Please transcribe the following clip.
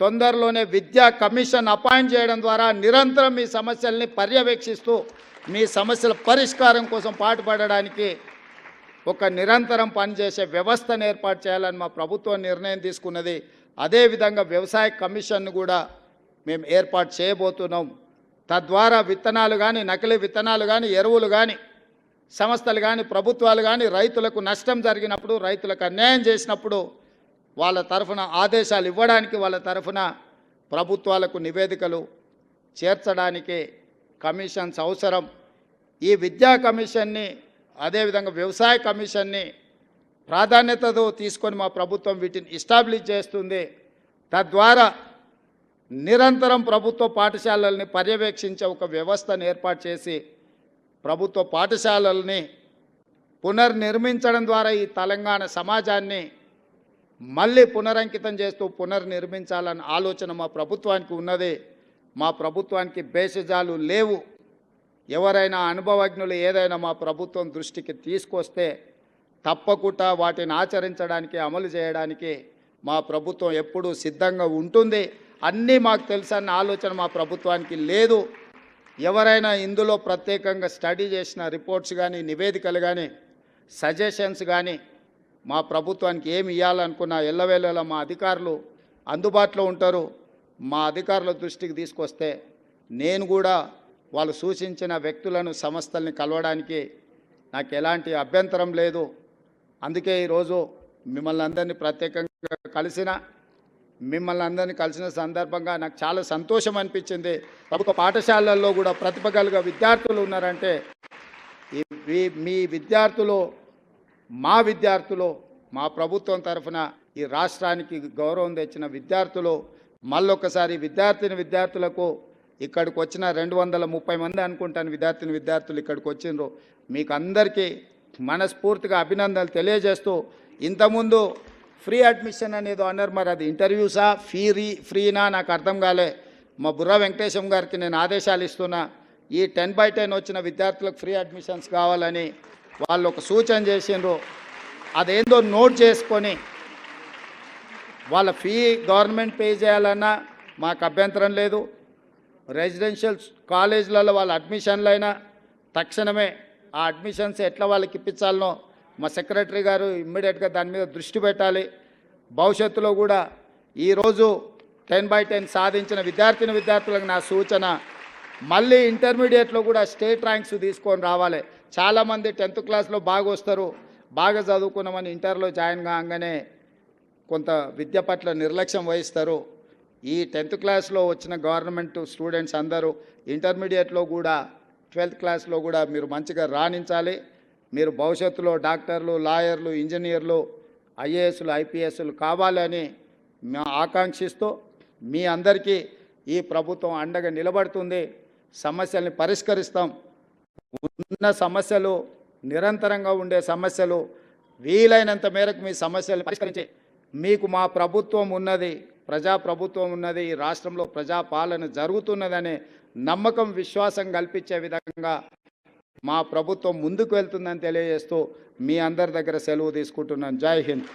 తొందరలోనే విద్యా commission appoint చేయడం ద్వారా నిరంతరం మీ సమస్యల్ని పర్యవేక్షిస్తూ మీ సమస్యల పరిష్కారం కోసం పాటుపడడానికి ఒక నిరంతరం పనిచేసే వ్యవస్థను ఏర్పాటు చేయాలని మా ప్రభుత్వం నిర్ణయం తీసుకున్నది. అదేవిధంగా వ్యవసాయ కమిషన్ను కూడా మేము ఏర్పాటు చేయబోతున్నాం. తద్వారా విత్తనాలు కానీ, నకిలీ విత్తనాలు కానీ, ఎరువులు కానీ, సంస్థలు కానీ, ప్రభుత్వాలు కానీ రైతులకు నష్టం జరిగినప్పుడు, రైతులకు అన్యాయం చేసినప్పుడు వాళ్ళ తరఫున ఆదేశాలు ఇవ్వడానికి, వాళ్ళ తరఫున ప్రభుత్వాలకు నివేదికలు చేర్చడానికి కమిషన్స్ అవసరం. ఈ విద్యా కమిషన్ని, అదేవిధంగా వ్యవసాయ కమిషన్ని ప్రాధాన్యతతో తీసుకొని మా ప్రభుత్వం వీటిని ఎస్టాబ్లిష్ చేస్తుంది. తద్వారా నిరంతరం ప్రభుత్వ పాఠశాలల్ని పర్యవేక్షించే ఒక వ్యవస్థను ఏర్పాటు చేసి ప్రభుత్వ పాఠశాలల్ని పునర్నిర్మించడం ద్వారా ఈ తెలంగాణ సమాజాన్ని మళ్ళీ పునరంకితం చేస్తూ పునర్నిర్మించాలన్న ఆలోచన మా ప్రభుత్వానికి ఉన్నది. మా ప్రభుత్వానికి భేషజాలు లేవు. ఎవరైనా అనుభవజ్ఞులు ఏదైనా మా ప్రభుత్వం దృష్టికి తీసుకొస్తే తప్పకుండా వాటిని ఆచరించడానికి, అమలు చేయడానికి మా ప్రభుత్వం ఎప్పుడూ సిద్ధంగా ఉంటుంది. అన్నీ మాకు తెలుసన్న ఆలోచన మా ప్రభుత్వానికి లేదు. ఎవరైనా ఇందులో ప్రత్యేకంగా స్టడీ చేసిన రిపోర్ట్స్ కానీ, నివేదికలు కానీ, సజెషన్స్ కానీ మా ప్రభుత్వానికి ఏమి ఇవ్వాలనుకున్నా ఎల్లవేళలా మా అధికారులు అందుబాటులో ఉంటారు. మా అధికారుల దృష్టికి తీసుకొస్తే నేను కూడా వాళ్ళు సూచించిన వ్యక్తులను, సంస్థల్ని కలవడానికి నాకు ఎలాంటి అభ్యంతరం లేదు. అందుకే ఈరోజు మిమ్మల్ని అందరినీ ప్రత్యేకంగా కలిసిన సందర్భంగా నాకు చాలా సంతోషం అనిపించింది. ప్రభుత్వ పాఠశాలల్లో కూడా ప్రతిభ కలిగిన విద్యార్థులు ఉన్నారంటే మీ విద్యార్థులు, మా విద్యార్థులు, మా ప్రభుత్వం తరఫున ఈ రాష్ట్రానికి గౌరవం తెచ్చిన విద్యార్థులు, మళ్ళొకసారి విద్యార్థులకు ఇక్కడికి వచ్చిన 230 మంది అనుకుంటాను విద్యార్థులు ఇక్కడికి వచ్చిండ్రు. మీకు అందరికీ మనస్ఫూర్తిగా అభినందనలు తెలియజేస్తూ, ఇంతకుముందు ఫ్రీ అడ్మిషన్ అనేది అన్నారు, మరి అది ఇంటర్వ్యూసా ఫ్రీనా నాకు అర్థం కాలే. మా బుర్రా వెంకటేశం గారికి నేను ఆదేశాలు ఇస్తున్నా, ఈ 10/10 వచ్చిన విద్యార్థులకు ఫ్రీ అడ్మిషన్స్ కావాలని వాళ్ళు ఒక సూచన చేసిండ్రు. అదేందో నోట్ చేసుకొని వాళ్ళ ఫీ గవర్నమెంట్ పే చేయాలన్నా మాకు అభ్యంతరం లేదు. రెసిడెన్షియల్ కాలేజీలలో వాళ్ళ అడ్మిషన్లైనా తక్షణమే ఆ అడ్మిషన్స్ ఎట్లా వాళ్ళకి ఇప్పించాలనో మా సెక్రటరీ గారు ఇమ్మీడియట్గా దాని మీద దృష్టి పెట్టాలి. భవిష్యత్తులో కూడా ఈరోజు 10/10 సాధించిన విద్యార్థులకు నా సూచన, మళ్ళీ ఇంటర్మీడియట్లో కూడా స్టేట్ ర్యాంక్స్ తీసుకొని రావాలి. చాలామంది 10th క్లాస్లో బాగా వస్తారు, బాగా చదువుకున్నామని ఇంటర్లో జాయిన్ కాగానే కొంత విద్య పట్ల నిర్లక్ష్యం వహిస్తారు. ఈ 10th క్లాస్లో వచ్చిన గవర్నమెంట్ స్టూడెంట్స్ అందరూ ఇంటర్మీడియట్లో కూడా 12th క్లాస్లో కూడా మీరు మంచిగా రాణించాలి. మీరు భవిష్యత్తులో డాక్టర్లు, లాయర్లు, ఇంజనీర్లు, ఐఏఎస్లు, ఐపీఎస్లు కావాలని మేము ఆకాంక్షిస్తూ మీ అందరికీ ఈ ప్రభుత్వం అండగా నిలబడుతుంది. సమస్యల్ని పరిష్కరిస్తాం. ఉన్న సమస్యలు, నిరంతరంగా ఉండే సమస్యలు వీలైనంత మేరకు మీ సమస్యలు పరిష్కరించి మీకు మా ప్రభుత్వం ఉన్నది, ప్రజాప్రభుత్వం ఉన్నది, ఈ రాష్ట్రంలో ప్రజాపాలన జరుగుతున్నదనే నమ్మకం, విశ్వాసం కల్పించే విధంగా మా ప్రభుత్వం ముందుకు వెళ్తుందని తెలియజేస్తూ మీ అందరి దగ్గర సెలవు తీసుకుంటున్నాను. జై హింద్.